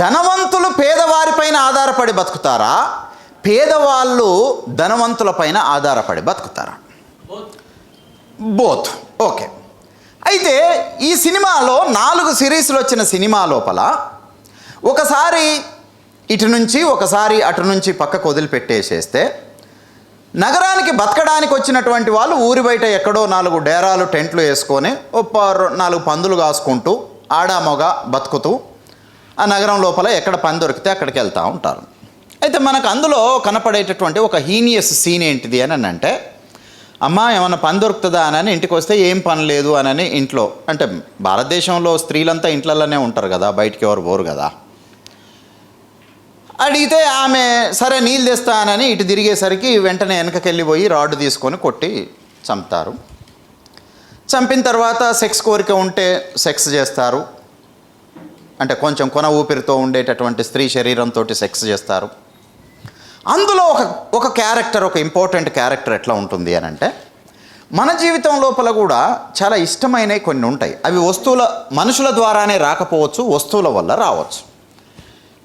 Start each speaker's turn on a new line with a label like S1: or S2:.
S1: ధనవంతులు పేదవారిపైన ఆధారపడి బతుకుతారా, పేదవాళ్ళు ధనవంతులపైన ఆధారపడి బతుకుతారా? బోత్. ఓకే. అయితే ఈ సినిమాలో 4 సిరీస్లు వచ్చిన సినిమా లోపల ఒకసారి ఇటు నుంచి ఒకసారి అటు నుంచి పక్కకు వదిలిపెట్టేసేస్తే నగరానికి బతకడానికి వచ్చినటువంటి వాళ్ళు ఊరి బయట ఎక్కడో 4 డేరాలు టెంట్లు వేసుకొని 4 పందులు కాసుకుంటూ ఆడామొగ బతుకుతూ ఆ నగరం లోపల ఎక్కడ పని దొరికితే అక్కడికి వెళ్తూ ఉంటారు. అయితే మనకు అందులో కనపడేటటువంటి ఒక హీనియస్ సీన్ ఏంటిది అని అంటే, అమ్మ ఏమన్నా పని దొరుకుతుందా అని ఇంటికి వస్తే ఏం పని లేదు అని ఇంట్లో, అంటే భారతదేశంలో స్త్రీలంతా ఇంట్లలోనే ఉంటారు కదా, బయటికి ఎవరు పోరు కదా. అడిగితే ఆమె సరే నీళ్ళు తెస్తానని ఇటు తిరిగేసరికి వెంటనే వెనకకెళ్ళిపోయి రాడ్ తీసుకొని కొట్టి చంపుతారు. చంపిన తర్వాత సెక్స్ కోరిక ఉంటే సెక్స్ చేస్తారు, అంటే కొంచెం కొన ఊపిరితో ఉండేటటువంటి స్త్రీ శరీరంతో సెక్స్ చేస్తారు. అందులో ఒక క్యారెక్టర్, ఒక ఇంపార్టెంట్ క్యారెక్టర్ ఎట్లా ఉంటుంది అని అంటే, మన జీవితం లోపల కూడా చాలా ఇష్టమైనవి కొన్ని ఉంటాయి. అవి మనుషుల ద్వారానే రాకపోవచ్చు, వస్తువుల వల్ల రావచ్చు.